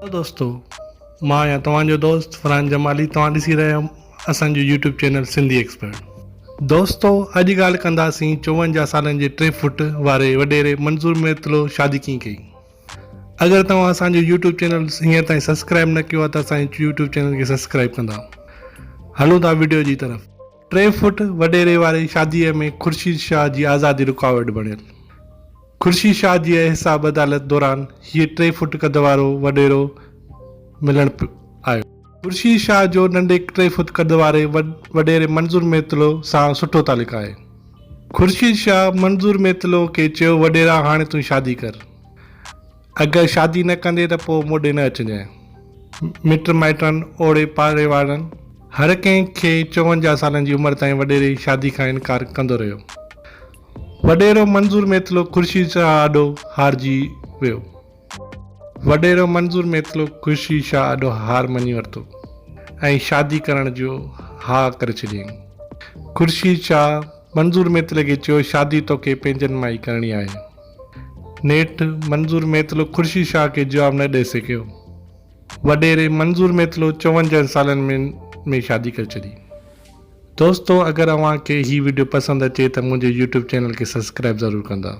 Hello दोस्तों, मां या तव्हांजो दोस्त फरहान जमाली तव्हां ॾिसी रहिया असांजो यूट्यूब चैनल सिंधी एक्सपर्ट। दोस्तों, अॼु ॻाल्हि कंदासीं 54 सालनि जे 3 फुट वारे वॾेरे मंज़ूर मेतलो शादी कीअं कई। अगरि तव्हां असांजो यूट्यूब चैनल हींअर ताईं सब्सक्राइब न कयो आहे त असांजे यूट्यूब चैनल खे सब्सक्राइब कंदा। हलूं था वीडियो जी तरफ़। 3 फुट वॾेरे वारी शादीअ में ख़ुर्शीद शाह जी आज़ादी रुकावट बणियल। ख़ुर्शीद शाह जी हिसाब अदालत दौरान हीअ 3 फुट कद वारो वॾेरो मिलण आयो। ख़ुर्शीद शाह जो नंढे 3 फुट कद वारे वॾेरे मंज़ूर मेतलो सां सुठो तालुक़ु आहे। ख़ुर्शीद शाह मंज़ूर मेतलो खे चयो, वॾेरा हाणे तूं शादी कर, अगरि शादी न कंदे त पोइ मोॾे न अचिजांइ। मिट माइटनि ओड़े पाड़े वारनि हर कंहिंखे 54 सालनि जी उमिरि ताईं वॾेरे जी शादी खां इनकार कंदो रहियो। वॾेरो मंज़ूर मेतलो ख़ुर्शीद शाह ॾाढो हारजी वियो। वॾेरो मंज़ूर मेतलो ख़ुर्शीद शाह ॾाढो हार मञी वरितो ऐं शादी करण जो हा करे छॾियईं। ख़ुर्शीद शाह मंज़ूर मेतले खे चयो, शादी तोखे पंहिंजनि मां ई करणी आहे। नेठि मंज़ूर मेतलो ख़ुर्शीद शाह खे जवाबु न ॾेई सघियो। वॾेरे मंज़ूर मेतलो 54 सालनि में शादी करे छॾी। दोस्तों, अगर अव्हांखे ही वीडियो पसंद अचे त मुझे यूट्यूब चैनल के सब्सक्राइब ज़रूर कंदा।